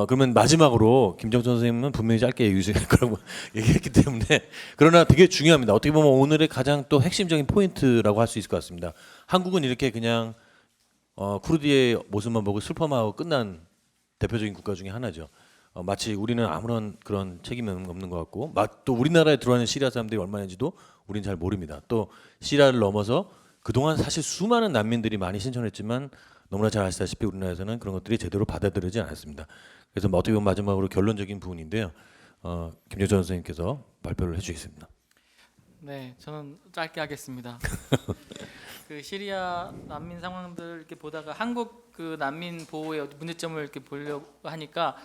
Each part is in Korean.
그러면 마지막으로 김정천 선생님은 분명히 짧게 유지할 거라고 얘기했기 때문에 그러나 되게 중요합니다. 어떻게 보면 오늘의 가장 또 핵심적인 포인트라고 할 수 있을 것 같습니다. 한국은 이렇게 그냥 쿠르드의 모습만 보고 슬퍼하고 끝난 대표적인 국가 중에 하나죠. 마치 우리는 아무런 그런 책임이 없는 것 같고, 또 우리나라에 들어와는 시리아 사람들이 얼마인지도 우리는 잘 모릅니다. 또 시리아를 넘어서 그동안 사실 수많은 난민들이 많이 신청했지만 너무나 잘 아시다시피 우리나라에서는 그런 것들이 제대로 받아들여지지 않았습니다. 그래서 어떻게 보면 마지막으로 결론적인 부분인데요. 김정천 선생님께서 발표를 해주시겠습니다. 네, 저는 짧게 하겠습니다. 그 시리아 난민 상황들 이렇게 보다가 한국 그 난민 보호의 문제점을 이렇게 보려고 하니까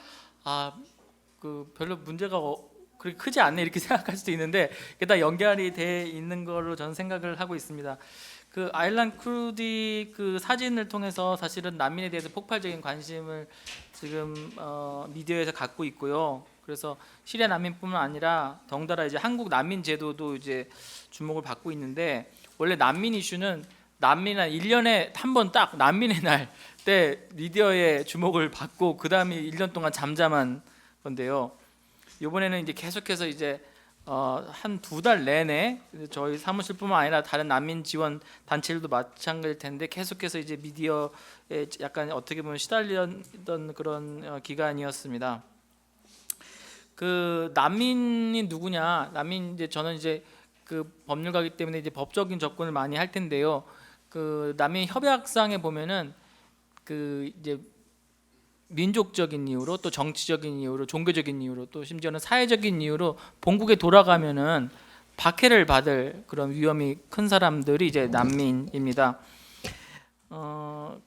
그 별로 문제가 그렇게 크지 않네 이렇게 생각할 수도 있는데 그게 다 연결이 돼 있는 걸로 저는 생각을 하고 있습니다. 그 아일란 쿠르디 그 사진을 통해서 사실은 난민에 대해서 폭발적인 관심을 지금 미디어에서 갖고 있고요. 그래서 시리아 난민뿐만 아니라 덩달아 이제 한국 난민 제도도 이제 주목을 받고 있는데 원래 난민 이슈는 난민은 1년에 한 번 딱 난민의 날 때 미디어의 주목을 받고 그 다음에 1년 동안 잠잠한 건데요. 이번에는 이제 계속해서 이제 한 2달 내내 저희 사무실뿐만 아니라 다른 난민 지원 단체들도 마찬가지일 텐데 계속해서 이제 미디어에 약간 어떻게 보면 시달렸던 그런 기간이었습니다. 그 난민이 누구냐? 난민 이제 저는 이제 그 법률가이기 때문에 이제 법적인 접근을 많이 할 텐데요. 그 난민 협약상에 보면은 그 이제 민족적인 이유로 또 정치적인 이유로 종교적인 이유로 또 심지어는 사회적인 이유로 본국에 돌아가면은 박해를 받을 그런 위험이 큰 사람들이 이제 난민입니다.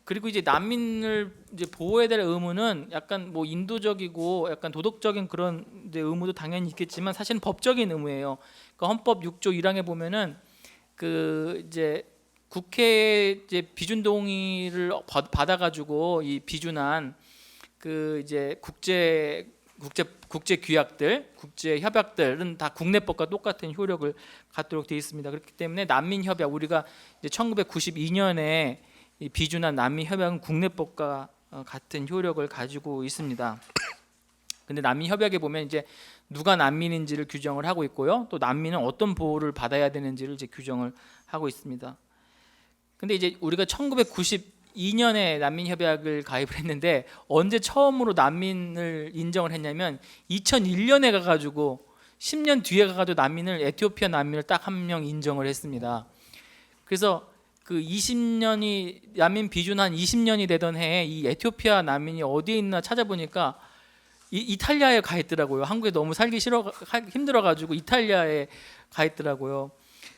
그리고 이제 난민을 이제 보호해야 될 의무는 약간 뭐 인도적이고 약간 도덕적인 그런 이제 의무도 당연히 있겠지만 사실은 법적인 의무예요. 그러니까 헌법 6조 1항에 보면은 그 이제 국회에 이제 비준 동의를 받아가지고 이 비준한 그 이제 국제 규약들, 국제 협약들은 다 국내법과 똑같은 효력을 갖도록 되어 있습니다. 그렇기 때문에 난민 협약 우리가 이제 1992년에 이 비준한 난민 협약은 국내법과 같은 효력을 가지고 있습니다. 근데 난민 협약에 보면 이제 누가 난민인지를 규정을 하고 있고요. 또 난민은 어떤 보호를 받아야 되는지를 이제 규정을 하고 있습니다. 근데 이제 우리가 1992년에 난민 협약을 가입을 했는데 언제 처음으로 난민을 인정을 했냐면 2001년에 가가지고 10년 뒤에 가가지고 난민을 에티오피아 난민을 딱 한 명 인정을 했습니다. 그래서 그 20년이 난민 비준 한 20년이 되던 해에 이 에티오피아 난민이 어디에 있나 찾아보니까 이탈리아에 가 있더라고요. 한국에 너무 살기 힘들어가지고 이탈리아에 가 있더라고요.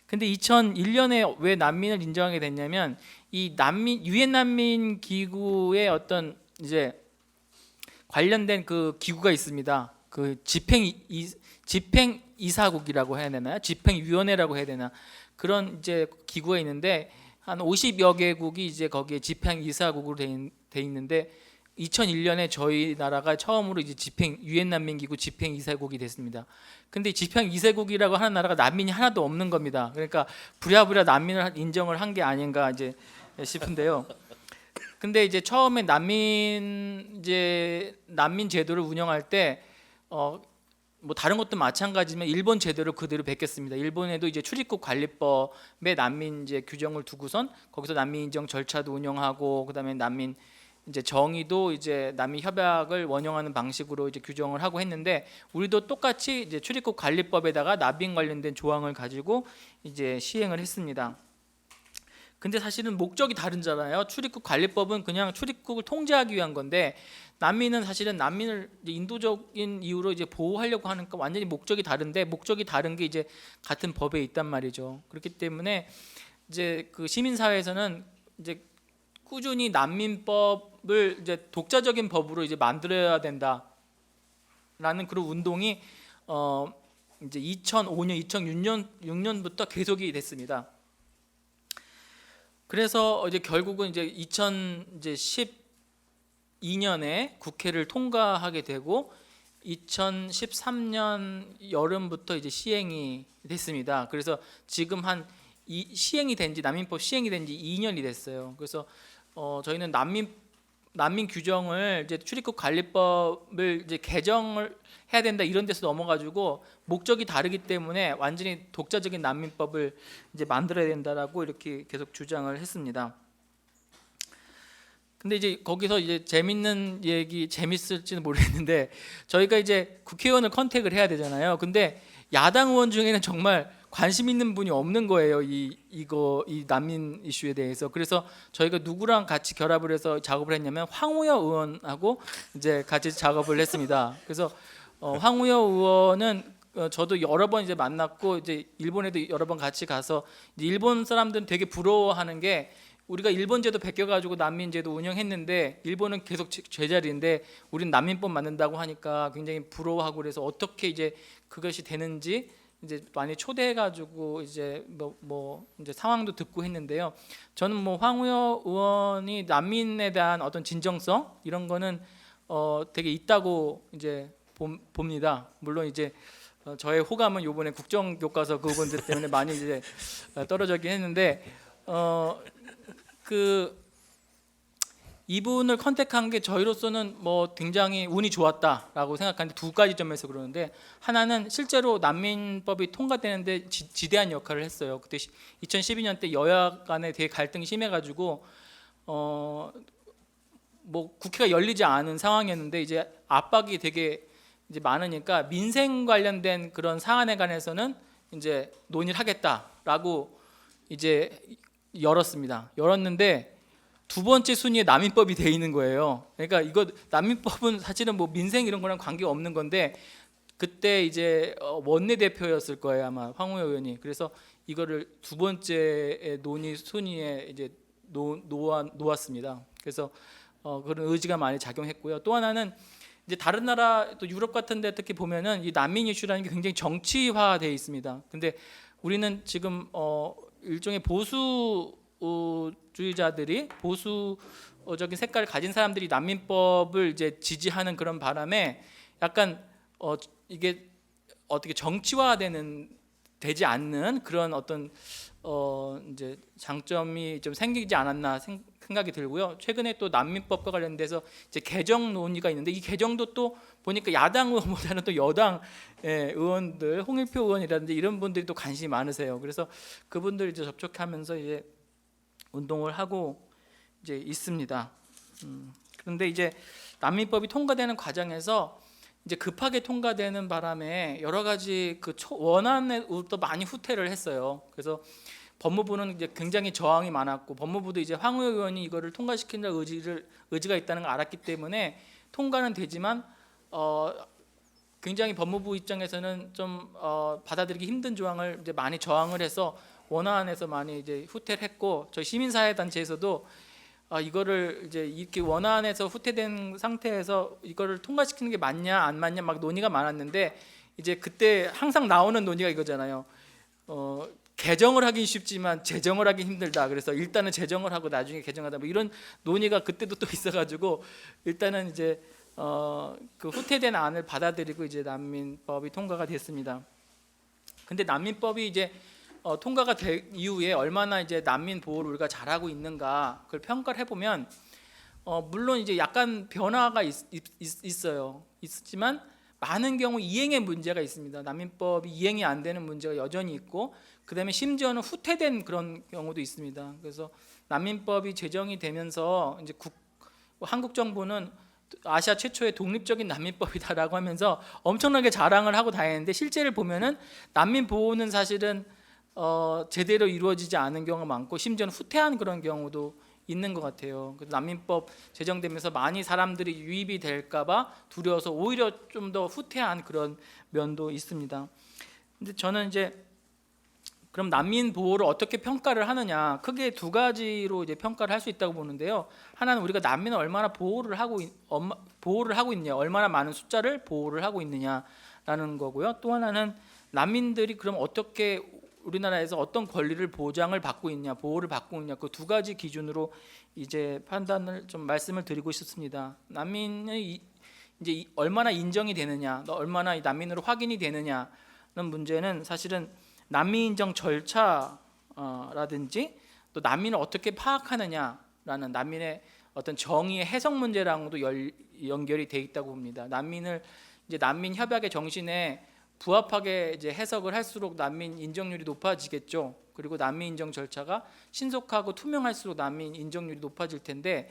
근데 2001년에 왜 난민을 인정하게 됐냐면 이 난민 유엔 난민 기구의 어떤 이제 관련된 그 기구가 있습니다. 그 집행 이사국이라고 해야 되나요? 집행위원회라고 해야 되나? 그런 이제 기구가 있는데 한 50여 개국이 이제 거기에 집행 이사국으로 돼 있는데 2001년에 저희 나라가 처음으로 이제 유엔 난민 기구 집행 이사국이 됐습니다. 근데 집행 이사국이라고 하는 나라가 난민이 하나도 없는 겁니다. 그러니까 부랴부랴 난민을 인정을 한 게 아닌가 이제 싶은데요. 근데 이제 처음에 난민 제도를 운영할 때 뭐 다른 것도 마찬가지지만 일본 제도를 그대로 베꼈습니다. 일본에도 이제 출입국 관리법에 난민 이제 규정을 두고선 거기서 난민 인정 절차도 운영하고 그다음에 난민 이제 정의도 이제 난민 협약을 원용하는 방식으로 이제 규정을 하고 했는데 우리도 똑같이 이제 출입국 관리법에다가 난민 관련된 조항을 가지고 이제 시행을 했습니다. 근데 사실은 목적이 다르잖아요. 출입국 관리법은 그냥 출입국을 통제하기 위한 건데 난민은 사실은 난민을 인도적인 이유로 이제 보호하려고 하니까 완전히 목적이 다른데 목적이 다른 게 이제 같은 법에 있단 말이죠. 그렇기 때문에 이제 그 시민사회에서는 이제 꾸준히 난민법을 이제 독자적인 법으로 이제 만들어야 된다라는 그런 운동이 이제 2005년, 2006년부터 계속이 됐습니다. 그래서 이제 결국은 이제 2012년에 국회를 통과하게 되고 2013년 여름부터 이제 시행이 됐습니다. 그래서 지금 난민법 시행이 된 지 2년이 됐어요. 그래서 저희는 난민 난민 규정을 이제 출입국 관리법을 이제 개정을 해야 된다 이런 데서 넘어가지고 목적이 다르기 때문에 완전히 독자적인 난민법을 이제 만들어야 된다라고 이렇게 계속 주장을 했습니다. 근데 이제 거기서 이제 재밌는 얘기 재밌을지는 모르겠는데 저희가 이제 국회의원을 컨택을 해야 되잖아요. 근데 야당 의원 중에는 정말 관심 있는 분이 없는 거예요. 이 난민 이슈에 대해서. 그래서 저희가 누구랑 같이 결합을 해서 작업을 했냐면 황우여 의원하고 이제 같이 작업을 했습니다. 그래서 황우여 의원은 저도 여러 번 이제 만났고 이제 일본에도 여러 번 같이 가서 이제 일본 사람들은 되게 부러워하는 게 우리가 일본제도 베껴가지고 난민제도 운영했는데 일본은 계속 제자리인데 우리는 난민법 만든다고 하니까 굉장히 부러워하고 그래서 어떻게 이제 그것이 되는지 이제 많이 초대해가지고 이제 뭐 이제 상황도 듣고 했는데요. 저는 뭐 황우여 의원이 난민에 대한 어떤 진정성 이런 거는 되게 있다고 이제 봅니다. 물론 이제 저의 호감은 이번에 국정교과서 그분들 때문에 많이 이제 떨어졌긴 했는데 이분을 컨택한 게 저희로서는 뭐 굉장히 운이 좋았다라고 생각하는데 두 가지 점에서 그러는데 하나는 실제로 난민법이 통과되는데 지대한 역할을 했어요. 그때 2012년 때 여야 간에 되게 갈등이 심해가지고 뭐 국회가 열리지 않은 상황이었는데 이제 압박이 되게 이제 많으니까 민생 관련된 그런 사안에 관해서는 이제 논의를 하겠다라고 이제 열었는데 두 번째 순위에 난민법이 돼 있는 거예요. 그러니까 이거 난민법은 사실은 뭐 민생 이런 거랑 관계가 없는 건데 그때 이제 원내대표였을 거예요 아마 황우여 의원이. 그래서 이거를 두 번째 논의 순위에 이제 놓았습니다. 그래서 그런 의지가 많이 작용했고요. 또 하나는 이제 다른 나라 또 유럽 같은 데 특히 보면은 이 난민 이슈라는 게 굉장히 정치화되어 있습니다. 근데 우리는 지금 일종의 보수주의자들이 보수적인 색깔을 가진 사람들이 난민법을 이제 지지하는 그런 바람에 약간 이게 어떻게 되지 않는 그런 어떤 이제 장점이 좀 생기지 않았나 생각이 들고요. 최근에 또 난민법과 관련돼서 이제 개정 논의가 있는데 이 개정도 또 보니까 야당 의원보다는 또 여당 의원들, 홍일표 의원이라든지 이런 분들이 또 관심이 많으세요. 그래서 그분들 이제 접촉하면서 이제 운동을 하고 이제 있습니다. 그런데 이제 난민법이 통과되는 과정에서 이제 급하게 통과되는 바람에 여러 가지 그 원안에도 많이 후퇴를 했어요. 그래서 법무부는 이제 굉장히 저항이 많았고 법무부도 이제 황우여 의원이 이거를 통과시키는 의지가 있다는 걸 알았기 때문에 통과는 되지만 굉장히 법무부 입장에서는 좀 받아들이기 힘든 조항을 이제 많이 저항을 해서 원안에서 많이 이제 후퇴를 했고 저희 시민사회 단체에서도 이거를 이제 이렇게 원안에서 후퇴된 상태에서 이거를 통과시키는 게 맞냐 안 맞냐 막 논의가 많았는데 이제 그때 항상 나오는 논의가 이거잖아요. 개정을 하긴 쉽지만 제정을 하긴 힘들다. 그래서 일단은 제정을 하고 나중에 개정하다. 뭐 이런 논의가 그때도 또 있어가지고 일단은 이제 그 후퇴된 안을 받아들이고 이제 난민법이 통과가 됐습니다. 근데 난민법이 이제 통과가 된 이후에 얼마나 이제 난민 보호를 우리가 잘하고 있는가 그걸 평가를 해보면 물론 이제 약간 변화가 있어요. 있지만 많은 경우 이행에 문제가 있습니다. 난민법이 이행이 안 되는 문제가 여전히 있고 그다음에 심지어는 후퇴된 그런 경우도 있습니다. 그래서 난민법이 제정이 되면서 이제 한국 정부는 아시아 최초의 독립적인 난민법이다라고 하면서 엄청나게 자랑을 하고 다녔는데 실제를 보면은 난민 보호는 사실은 제대로 이루어지지 않은 경우가 많고 심지어는 후퇴한 그런 경우도 있는 것 같아요. 그래서 난민법 제정되면서 많이 사람들이 유입이 될까봐 두려워서 오히려 좀 더 후퇴한 그런 면도 있습니다. 근데 저는 이제 그럼 난민 보호를 어떻게 평가를 하느냐 크게 두 가지로 이제 평가를 할 수 있다고 보는데요. 하나는 우리가 난민을 얼마나 보호를 하고 있냐, 얼마나 많은 숫자를 보호를 하고 있느냐라는 거고요. 또 하나는 난민들이 그럼 어떻게 우리나라에서 어떤 권리를 보장을 받고 있냐, 보호를 받고 있냐 그 두 가지 기준으로 이제 판단을 좀 말씀을 드리고 싶습니다. 난민이 이제 얼마나 인정이 되느냐, 얼마나 난민으로 확인이 되느냐는 문제는 사실은 난민 인정 절차라든지 또 난민을 어떻게 파악하느냐라는 난민의 어떤 정의의 해석 문제랑도 연결이 돼 있다고 봅니다. 난민 협약의 정신에 부합하게 이제 해석을 할수록 난민 인정률이 높아지겠죠. 그리고 난민 인정 절차가 신속하고 투명할수록 난민 인정률이 높아질 텐데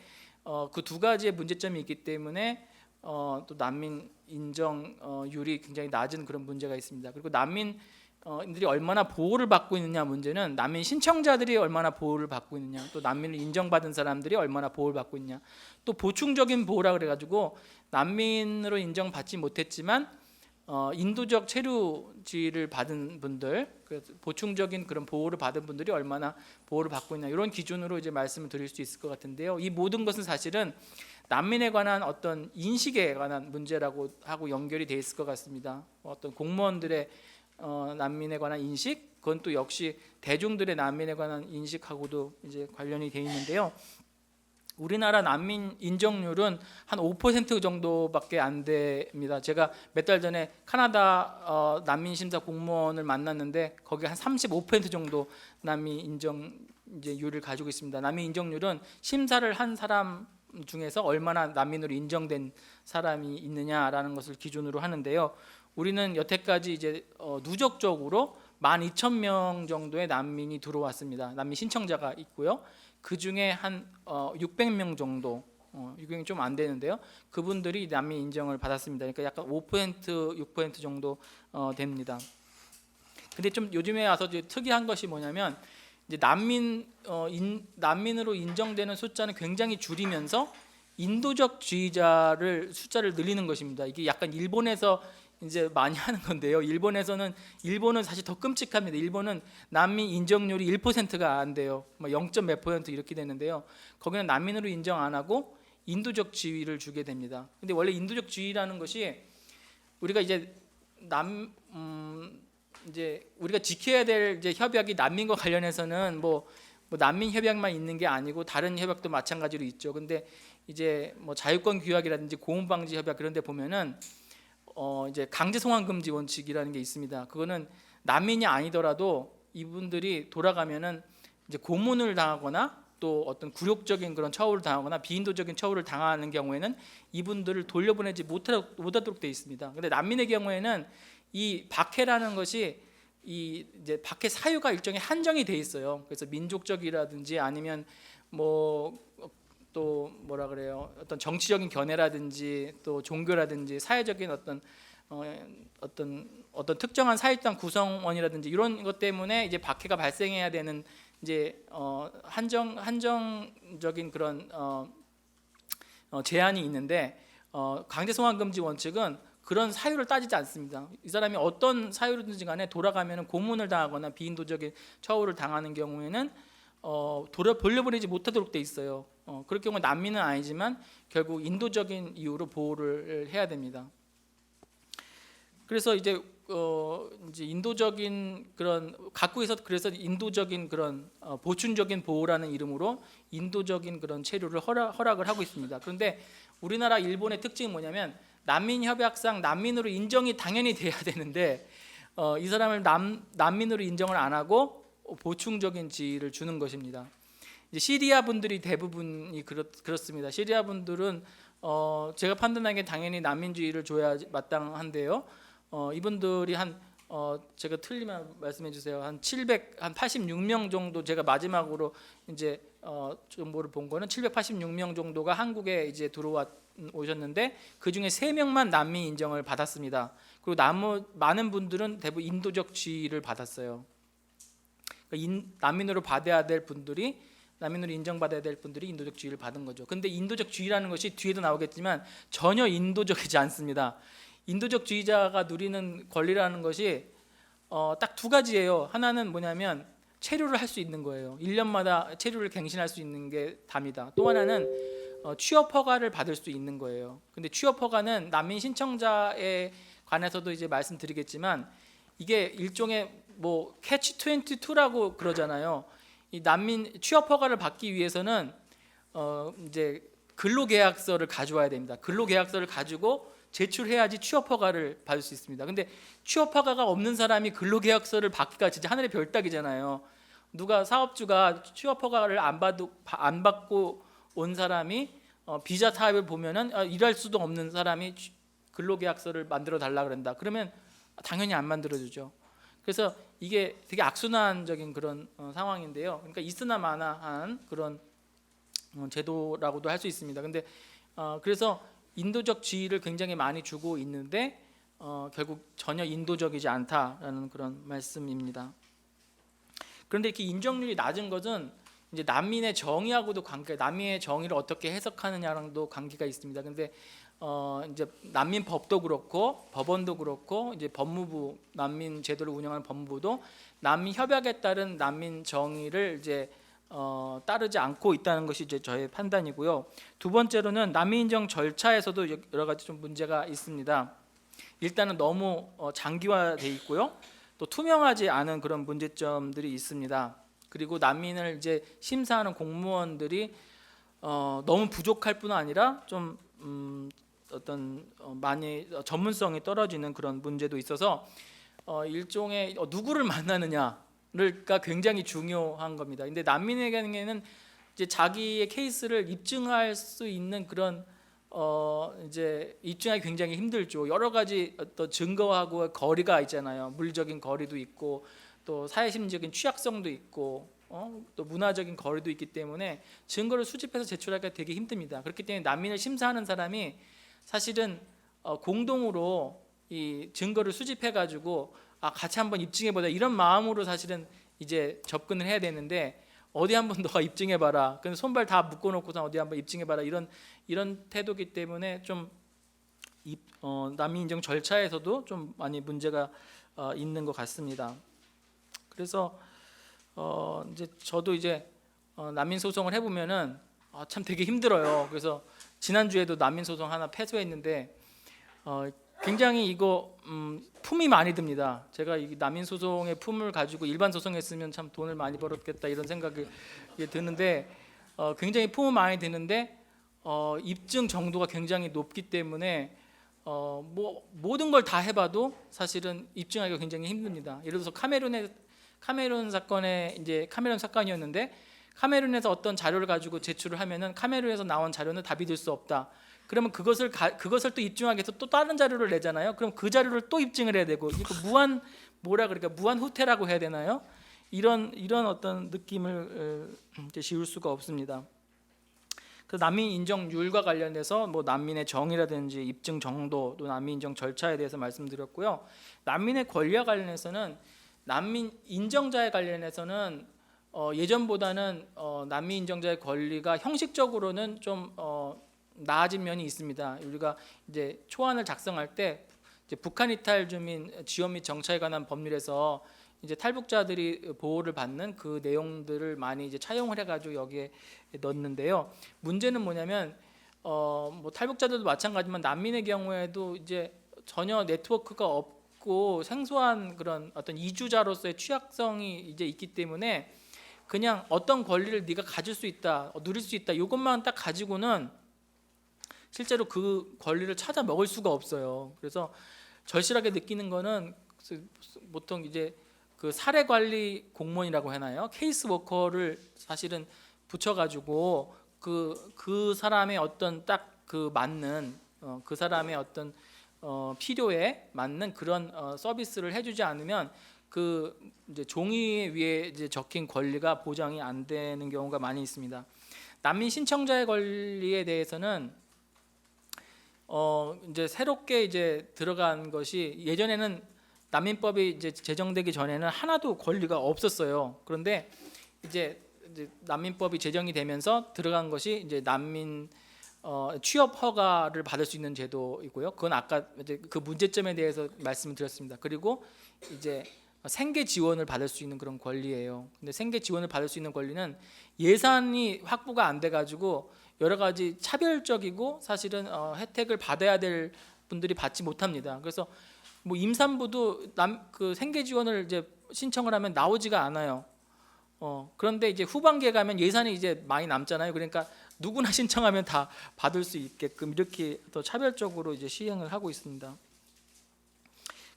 그 두 가지의 문제점이 있기 때문에 또 난민 인정률이 굉장히 낮은 그런 문제가 있습니다. 그리고 난민들이 얼마나 보호를 받고 있느냐 문제는 난민 신청자들이 얼마나 보호를 받고 있느냐, 또 난민을 인정받은 사람들이 얼마나 보호를 받고 있느냐, 또 보충적인 보호라 그래가지고 난민으로 인정받지 못했지만 인도적 체류지를 받은 분들, 보충적인 그런 보호를 받은 분들이 얼마나 보호를 받고 있냐, 이런 기준으로 이제 말씀을 드릴 수 있을 것 같은데요. 이 모든 것은 사실은 난민에 관한 어떤 인식에 관한 문제라고 하고 연결이 돼 있을 것 같습니다. 어떤 공무원들의 난민에 관한 인식, 그건 또 역시 대중들의 난민에 관한 인식하고도 이제 관련이 돼 있는데요. 우리나라 난민 인정률은 한 5% 정도밖에 안 됩니다. 제가 몇 달 전에 카나다 난민 심사 공무원을 만났는데 거기 한 35% 정도 난민 인정률을 가지고 있습니다. 난민 인정률은 심사를 한 사람 중에서 얼마나 난민으로 인정된 사람이 있느냐라는 것을 기준으로 하는데요. 우리는 여태까지 이제 누적적으로 12,000명 정도의 난민이 들어왔습니다. 난민 신청자가 있고요. 그 중에 한 600명 정도, 600명 좀 안 되는데요. 그분들이 난민 인정을 받았습니다. 그러니까 약간 5%, 6% 정도 됩니다. 근데 좀 요즘에 와서 이제 특이한 것이 뭐냐면 이제 난민으로 인정되는 숫자는 굉장히 줄이면서 인도적주의자를 숫자를 늘리는 것입니다. 이게 약간 일본에서 이제 많이 하는 건데요. 일본은 사실 더 끔찍합니다. 일본은 난민 인정률이 1%가 안 돼요. 0. 몇 % 이렇게 되는데요. 거기는 난민으로 인정 안 하고 인도적 지위를 주게 됩니다. 근데 원래 인도적 지위라는 것이 우리가 이제 이제 우리가 지켜야 될 이제 협약이 난민과 관련해서는 뭐 난민 협약만 있는 게 아니고 다른 협약도 마찬가지로 있죠. 근데 이제 뭐 자유권 규약이라든지 고문 방지 협약 그런 데 보면은 이제 강제 송환 금지 원칙이라는 게 있습니다. 그거는 난민이 아니더라도 이분들이 돌아가면은 이제 고문을 당하거나 또 어떤 굴욕적인 그런 처우를 당하거나 비인도적인 처우를 당하는 경우에는 이분들을 돌려보내지 못하도록 되어 있습니다. 근데 난민의 경우에는 이 박해라는 것이 이제 박해 사유가 일종의 한정이 돼 있어요. 그래서 민족적이라든지 아니면 또 뭐라 그래요? 어떤 정치적인 견해라든지 또 종교라든지 사회적인 어떤 특정한 사회당 구성원이라든지 이런 것 때문에 이제 박해가 발생해야 되는 이제 한정적인 그런 제한이 있는데 강제송환 금지 원칙은 그런 사유를 따지지 않습니다. 이 사람이 어떤 사유든지 간에 돌아가면 고문을 당하거나 비인도적인 처우를 당하는 경우에는 돌려보내지 못하도록 돼 있어요. 그럴 경우 난민은 아니지만 결국 인도적인 이유로 보호를 해야 됩니다. 그래서 이제 인도적인 그런 각국에서 그래서 인도적인 그런 보충적인 보호라는 이름으로 인도적인 그런 체류를 허락을 하고 있습니다. 그런데 우리나라 일본의 특징이 뭐냐면 난민 협약상 난민으로 인정이 당연히 돼야 되는데 이 사람을 난민으로 인정을 안 하고 보충적인 지위를 주는 것입니다. 이제 시리아 분들이 대부분이 그렇습니다. 시리아 분들은 제가 판단하기에 당연히 난민주의를 줘야 마땅한데요. 이분들이 제가 틀리면 말씀해 주세요. 한 86명 정도 제가 마지막으로 이제 정보를 본 거는 786명 정도가 한국에 이제 오셨는데 그 중에 3명만 난민 인정을 받았습니다. 그리고 많은 분들은 대부분 인도적 지위를 받았어요. 그러니까 난민으로 인정받아야 될 분들이 인도적 지위를 받은 거죠. 근데 인도적 지위라는 것이 뒤에도 나오겠지만 전혀 인도적이지 않습니다. 인도적 지위자가 누리는 권리라는 것이 딱 2가지예요. 하나는 뭐냐면 체류를 할 수 있는 거예요. 1년마다 체류를 갱신할 수 있는 게 답니다. 또 하나는 취업 허가를 받을 수 있는 거예요. 근데 취업 허가는 난민 신청자에 관해서도 이제 말씀드리겠지만 이게 일종의 캐치 22라고 그러잖아요. 이 난민 취업 허가를 받기 위해서는 이제 근로계약서를 가져와야 됩니다. 근로계약서를 가지고 제출해야지 취업 허가를 받을 수 있습니다. 근데 취업 허가가 없는 사람이 근로계약서를 받기가 진짜 하늘의 별따기잖아요. 사업주가 취업 허가를 안 받고 온 사람이 비자 타입을 보면은 일할 수도 없는 사람이 근로계약서를 만들어 달라 그런다. 그러면 당연히 안 만들어주죠. 그래서 이게 되게 악순환적인 그런 상황인데요. 그러니까 있으나 마나한 그런 제도라고도 할 수 있습니다. 근데 그래서 인도적 지위를 굉장히 많이 주고 있는데 결국 전혀 인도적이지 않다라는 그런 말씀입니다. 그런데 이렇게 인정률이 낮은 것은 이제 난민의 정의하고도 난민의 정의를 어떻게 해석하느냐랑도 관계가 있습니다. 근데 이제 난민법도 그렇고 법원도 그렇고 이제 법무부 난민 제도를 운영하는 법무부도 난민 협약에 따른 난민 정의를 이제 따르지 않고 있다는 것이 이제 저의 판단이고요. 두 번째로는 난민 인정 절차에서도 여러 가지 좀 문제가 있습니다. 일단은 너무 장기화돼 있고요. 또 투명하지 않은 그런 문제점들이 있습니다. 그리고 난민을 이제 심사하는 공무원들이 너무 부족할 뿐 아니라 좀 어떤 많이 전문성이 떨어지는 그런 문제도 있어서 일종의 누구를 만나느냐가 굉장히 중요한 겁니다. 근데 난민에게는 이제 자기의 케이스를 입증할 수 있는 그런 이제 입증하기 굉장히 힘들죠. 여러 가지 어떤 증거하고 거리가 있잖아요. 물리적인 거리도 있고 또 사회심리적인 취약성도 있고 또 문화적인 거리도 있기 때문에 증거를 수집해서 제출하기가 되게 힘듭니다. 그렇기 때문에 난민을 심사하는 사람이 사실은 공동으로 이 증거를 수집해 가지고 같이 한번 입증해 보자 이런 마음으로 사실은 이제 접근을 해야 되는데 어디 한번 너가 입증해 봐라. 근데 손발 다 묶어 놓고서 어디 한번 입증해 봐라. 이런 태도기 때문에 좀 난민 인정 절차에서도 좀 많이 문제가 있는 것 같습니다. 그래서 이제 저도 이제 난민 소송을 해보면은 참 되게 힘들어요. 그래서 지난주에도 난민 소송 하나 패소했는데 굉장히 이거 품이 많이 듭니다. 제가 이 난민 소송의 품을 가지고 일반 소송했으면 참 돈을 많이 벌었겠다 이런 생각이 드는데 굉장히 품은 많이 드는데 입증 정도가 굉장히 높기 때문에 뭐 모든 걸 다 해봐도 사실은 입증하기가 굉장히 힘듭니다. 예를 들어서 카메룬 사건에 이제 카메룬 사건이었는데 카메룬에서 어떤 자료를 가지고 제출을 하면은 카메룬에서 나온 자료는 다 믿을 수 없다. 그러면 그것을 또 입증하기 위해서 또 다른 자료를 내잖아요. 그럼 그 자료를 또 입증을 해야 되고 이거 무한 후퇴라고 해야 되나요? 이런 어떤 느낌을 이제 지울 수가 없습니다. 그 난민 인정률과 관련해서 뭐 난민의 정의라든지 입증 정도 또 난민 인정 절차에 대해서 말씀드렸고요. 난민의 권리와 관련해서는 난민 인정자에 관련해서는 예전보다는 난민 인정자의 권리가 형식적으로는 좀 나아진 면이 있습니다. 우리가 이제 초안을 작성할 때 이제 북한 이탈 주민 지원 및 정착에 관한 법률에서 이제 탈북자들이 보호를 받는 그 내용들을 많이 이제 차용을 해가지고 여기에 넣었는데요. 문제는 뭐냐면 뭐 탈북자들도 마찬가지지만 난민의 경우에도 이제 전혀 네트워크가 없고 생소한 그런 어떤 이주자로서의 취약성이 이제 있기 때문에 그냥 어떤 권리를 네가 가질 수 있다, 누릴 수 있다 이것만 딱 가지고는 실제로 그 권리를 찾아 먹을 수가 없어요. 그래서 절실하게 느끼는 거는 보통 이제 그 사례 관리 공무원이라고 하나요? 케이스 워커를 사실은 붙여가지고 그 사람의 어떤 딱 그 맞는 그 사람의 어떤 필요에 맞는 그런 서비스를 해주지 않으면 그 이제 종이 위에 이제 적힌 권리가 보장이 안 되는 경우가 많이 있습니다. 난민 신청자의 권리에 대해서는 이제 새롭게 이제 들어간 것이 예전에는 난민법이 이제 제정되기 전에는 하나도 권리가 없었어요. 그런데 이제 난민법이 제정이 되면서 들어간 것이 이제 난민 취업 허가를 받을 수 있는 제도이고요. 그건 아까 이제 그 문제점에 대해서 말씀을 드렸습니다. 그리고 이제 생계 지원을 받을 수 있는 그런 권리예요. 근데 생계 지원을 받을 수 있는 권리는 예산이 확보가 안 돼 가지고 여러 가지 차별적이고 사실은 혜택을 받아야 될 분들이 받지 못합니다. 그래서 뭐 임산부도 그 생계 지원을 이제 신청을 하면 나오지가 않아요. 그런데 이제 후반기에 가면 예산이 이제 많이 남잖아요. 그러니까 누구나 신청하면 다 받을 수 있게끔 이렇게 더 차별적으로 이제 시행을 하고 있습니다.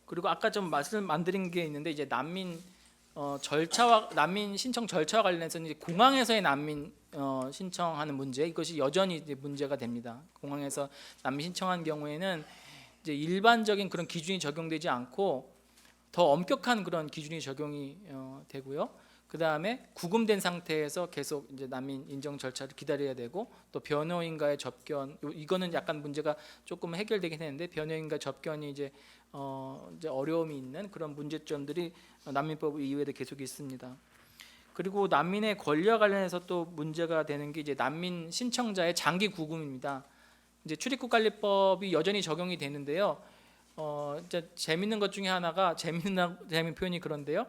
그리고 아까 좀 말씀 안 드린 게 있는데 이제 난민 절차와 난민 신청 절차와 관련해서 이제 공항에서의 난민 신청하는 문제, 이것이 여전히 이제 문제가 됩니다. 공항에서 난민 신청한 경우에는 이제 일반적인 그런 기준이 적용되지 않고 더 엄격한 그런 기준이 적용이 되고요. 그 다음에 구금된 상태에서 계속 이제 난민 인정 절차를 기다려야 되고, 또 변호인과의 접견, 이거는 약간 문제가 조금 해결되긴 했는데 변호인과 접견이 이제 어려움이 있는 그런 문제점들이 난민법 이후에도 계속 있습니다. 그리고 난민의 권리와 관련해서 또 문제가 되는 게 이제 난민 신청자의 장기 구금입니다. 이제 출입국관리법이 여전히 적용이 되는데요. 이제 재밌는 것 중에 하나가 재밌는 표현이 그런데요.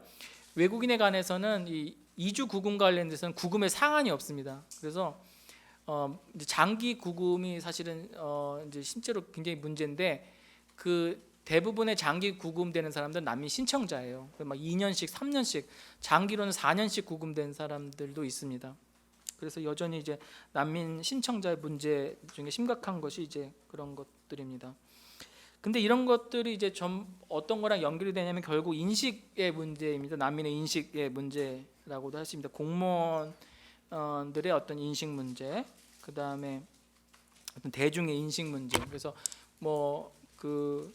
외국인에 관해서는 이 이주 구금 관련돼서는 구금의 상한이 없습니다. 그래서 이제 장기 구금이 사실은 이제 실제로 굉장히 문제인데, 그 대부분의 장기 구금되는 사람들은 난민 신청자예요. 막 2년씩, 3년씩, 장기로는 4년씩 구금된 사람들도 있습니다. 그래서 여전히 이제 난민 신청자의 문제 중에 심각한 것이 이제 그런 것들입니다. 근데 이런 것들이 이제 좀 어떤 거랑 연결이 되냐면 결국 인식의 문제입니다. 난민의 인식의 문제라고도 할 수 있습니다. 공무원들의 어떤 인식 문제, 그 다음에 어떤 대중의 인식 문제. 그래서 뭐 그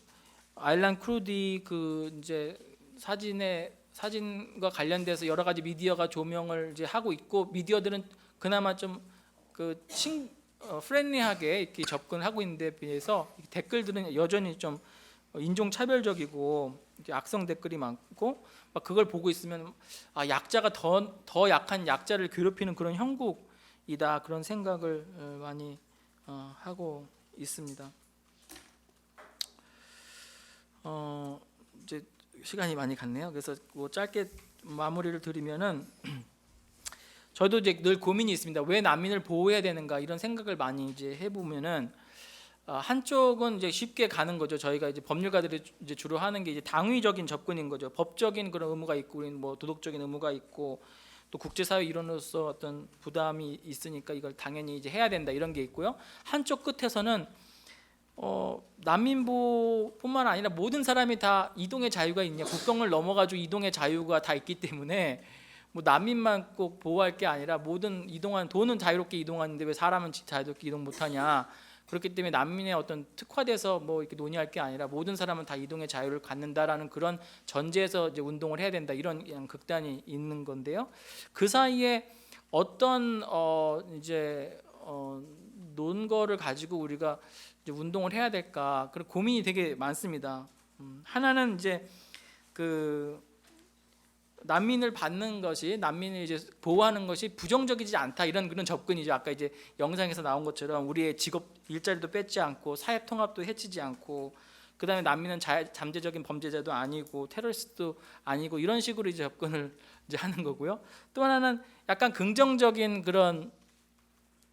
아일란 크루디 그 이제 사진과 관련돼서 여러 가지 미디어가 조명을 이제 하고 있고, 미디어들은 그나마 좀 프렌리하게 이렇게 접근하고 있는데 비해서 댓글들은 여전히 좀 인종차별적이고 악성 댓글이 많고, 막 그걸 보고 있으면 약자가 더 약한 약자를 괴롭히는 그런 형국이다, 그런 생각을 많이 하고 있습니다. 이제 시간이 많이 갔네요. 그래서 뭐 짧게 마무리를 드리면은 저도 이제 늘 고민이 있습니다. 왜 난민을 보호해야 되는가, 이런 생각을 많이 이제 해보면은 한쪽은 이제 쉽게 가는 거죠. 저희가 이제 법률가들이 이제 주로 하는 게 이제 당위적인 접근인 거죠. 법적인 그런 의무가 있고, 우리는 뭐 도덕적인 의무가 있고, 또 국제사회 일원으로서 어떤 부담이 있으니까 이걸 당연히 이제 해야 된다, 이런 게 있고요. 한쪽 끝에서는 난민보호뿐만 아니라 모든 사람이 다 이동의 자유가 있냐, 국경을 넘어가지고 이동의 자유가 다 있기 때문에 뭐 난민만 꼭 보호할 게 아니라 모든 돈은 자유롭게 이동하는데 왜 사람은 자유롭게 이동 못하냐, 그렇기 때문에 난민의 어떤 특화돼서 뭐 이렇게 논의할 게 아니라 모든 사람은 다 이동의 자유를 갖는다라는 그런 전제에서 이제 운동을 해야 된다, 이런 그냥 극단이 있는 건데요. 그 사이에 어떤 논거를 가지고 우리가 이제 운동을 해야 될까, 그런 고민이 되게 많습니다. 하나는 이제 그 난민을 받는 것이, 난민을 이제 보호하는 것이 부정적이지 않다, 이런 그런 접근이죠. 아까 이제 영상에서 나온 것처럼 우리의 직업 일자리도 뺏지 않고 사회 통합도 해치지 않고, 그다음에 난민은 잠재적인 범죄자도 아니고 테러리스트도 아니고, 이런 식으로 이제 접근을 이제 하는 거고요. 또 하나는 약간 긍정적인 그런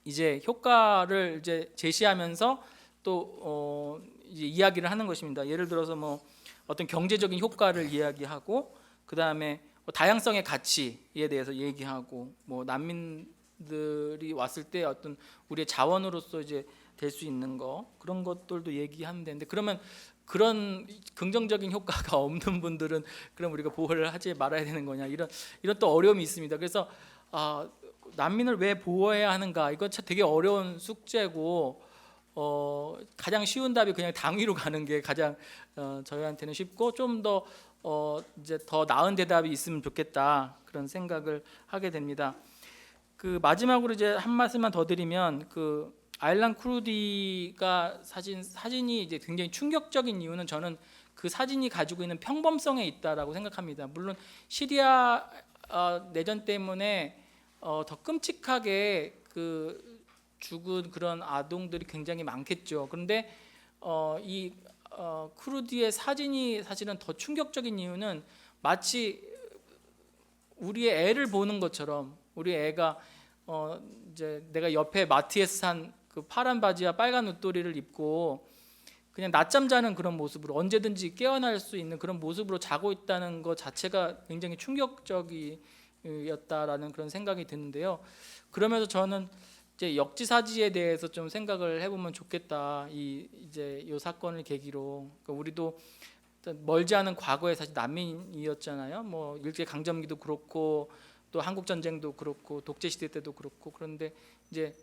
이제 효과를 이제 제시하면서 또 이제 이야기를 하는 것입니다. 예를 들어서 뭐 어떤 경제적인 효과를 이야기하고, 그 다음에 다양성의 가치에 대해서 얘기하고, 뭐 난민들이 왔을 때 어떤 우리의 자원으로서 이제 될 수 있는 거, 그런 것들도 얘기하면 되는데, 그러면 그런 긍정적인 효과가 없는 분들은 그럼 우리가 보호를 하지 말아야 되는 거냐, 이런 또 어려움이 있습니다. 그래서 난민을 왜 보호해야 하는가, 이거 참 되게 어려운 숙제고, 가장 쉬운 답이 그냥 당위로 가는 게 가장 저희한테는 쉽고, 좀 더 이제 더 나은 대답이 있으면 좋겠다, 그런 생각을 하게 됩니다. 그 마지막으로 이제 한 말씀만 더 드리면, 그 아일란 크루디가 사진이 이제 굉장히 충격적인 이유는, 저는 그 사진이 가지고 있는 평범성에 있다라고 생각합니다. 물론 시리아 내전 때문에 더 끔찍하게 그 죽은 그런 아동들이 굉장히 많겠죠. 그런데 이 크루디의 사진이 사실은 더 충격적인 이유는, 마치 우리의 애를 보는 것처럼, 우리 애가 이제 내가 옆에 마트에서 산 그 파란 바지와 빨간 웃도리를 입고 그냥 낮잠 자는 그런 모습으로, 언제든지 깨어날 수 있는 그런 모습으로 자고 있다는 것 자체가 굉장히 충격적이었다라는 그런 생각이 드는데요. 그러면서 저는 이제 역지사지에 대해서 좀 생각을 해보면 좋겠다, 이제 이 사건을 계기로. 그러니까 우리도 멀지 않은 과거에 사실 난민이었잖아요. 뭐 일제 강점기도 그렇고 또 한국 전쟁도 그렇고 독재 시대 때도 그렇고. 그런데 이제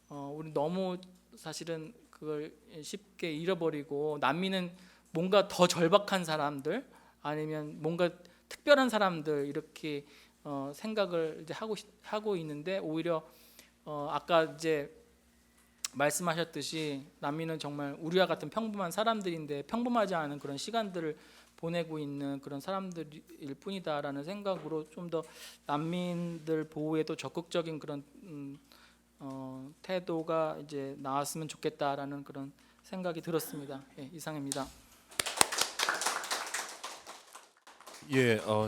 우리 너무 사실은 그걸 쉽게 잃어버리고 난민은 뭔가 더 절박한 사람들 아니면 뭔가 특별한 사람들 이렇게 생각을 이제 하고 있는데 오히려 아까 이제 말씀하셨듯이 난민은 정말 우리와 같은 평범한 사람들인데 평범하지 않은 그런 시간들을 보내고 있는 그런 사람들일 뿐이다라는 생각으로 좀 더 난민들 보호에도 적극적인 그런 태도가 이제 나왔으면 좋겠다라는 그런 생각이 들었습니다. 예, 이상입니다. 예,